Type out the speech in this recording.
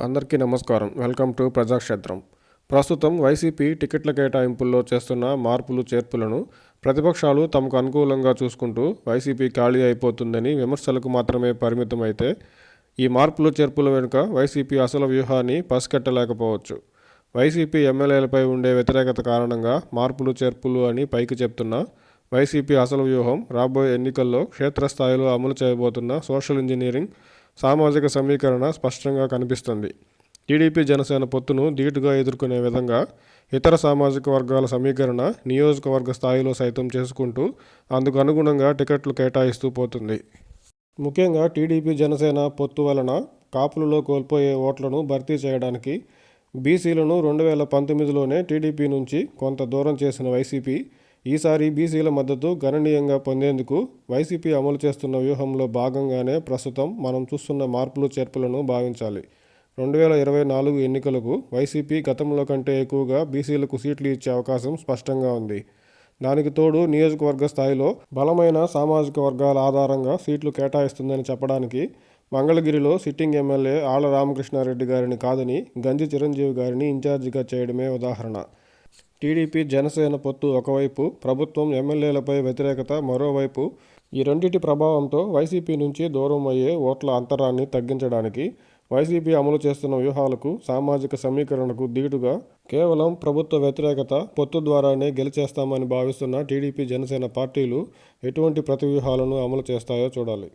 అందరికీ నమస్కారం. Welcome to Prajakshetram. ప్రస్తుతం వైసీపీ టికెట్ల కేటాయింపుల్లో చేస్తున్న మార్పులు చేర్పులను ప్రతిపక్షాలు తమకు అనుకూలంగా చూసుకుంటూ వైసీపీ ఖాళీ అయిపోతుందని విమర్శలకు మాత్రమే పరిమితమైతే ఈ మార్పులు చేర్పుల వెనుక వైసీపీ అసలు వ్యూహాన్ని పసిగట్టలేకపోవచ్చు. వైసీపీ ఎమ్మెల్యేలపై ఉండే వ్యతిరేకత కారణంగా మార్పులు చేర్పులు అని పైకి చెప్తున్న వైసీపీ అసలు వ్యూహం రాబోయే ఎన్నికల్లో క్షేత్రస్థాయిలో అమలు చేయబోతున్న సోషల్ ఇంజనీరింగ్, సామాజిక సమీకరణ స్పష్టంగా కనిపిస్తుంది. టీడీపీ జనసేన పొత్తును ధీటుగా ఎదుర్కొనే విధంగా ఇతర సామాజిక వర్గాల సమీకరణ నియోజకవర్గ స్థాయిలో సైతం చేసుకుంటూ అందుకు అనుగుణంగా టికెట్లు కేటాయిస్తూ పోతుంది. ముఖ్యంగా టీడీపీ జనసేన పొత్తు వలన కాపులలో కోల్పోయే ఓట్లను భర్తీ చేయడానికి బీసీలను 2019లోనే టీడీపీ నుంచి కొంత దూరం చేసిన వైసీపీ ఈసారి బీసీల మద్దతు గణనీయంగా పొందేందుకు వైసీపీ అమలు చేస్తున్న వ్యూహంలో భాగంగానే ప్రస్తుతం మనం చూస్తున్న మార్పులు చేర్పులను భావించాలి. 2024 ఎన్నికలకు వైసీపీ గతంలో కంటే ఎక్కువగా బీసీలకు సీట్లు ఇచ్చే అవకాశం స్పష్టంగా ఉంది. దానికి తోడు నియోజకవర్గ స్థాయిలో బలమైన సామాజిక వర్గాల ఆధారంగా సీట్లు కేటాయిస్తుందని చెప్పడానికి మంగళగిరిలో సిట్టింగ్ ఎమ్మెల్యే ఆళ్ల రామకృష్ణారెడ్డి గారిని కాదని గంజి చిరంజీవి గారిని ఇన్ఛార్జిగా చేయడమే ఉదాహరణ. టీడీపీ జనసేన పొత్తు ఒకవైపు, ప్రభుత్వం ఎమ్మెల్యేలపై వ్యతిరేకత మరోవైపు, ఈ రెండింటి ప్రభావంతో వైసీపీ నుంచి దూరం అయ్యే ఓట్ల అంతరాన్ని తగ్గించడానికి వైసీపీ అమలు చేస్తున్న వ్యూహాలకు, సామాజిక సమీకరణకు ధీటుగా కేవలం ప్రభుత్వ వ్యతిరేకత పొత్తు ద్వారానే గెలిచేస్తామని భావిస్తున్న టీడీపీ జనసేన పార్టీలు ఎటువంటి ప్రతివ్యూహాలను అమలు చేస్తాయో చూడాలి.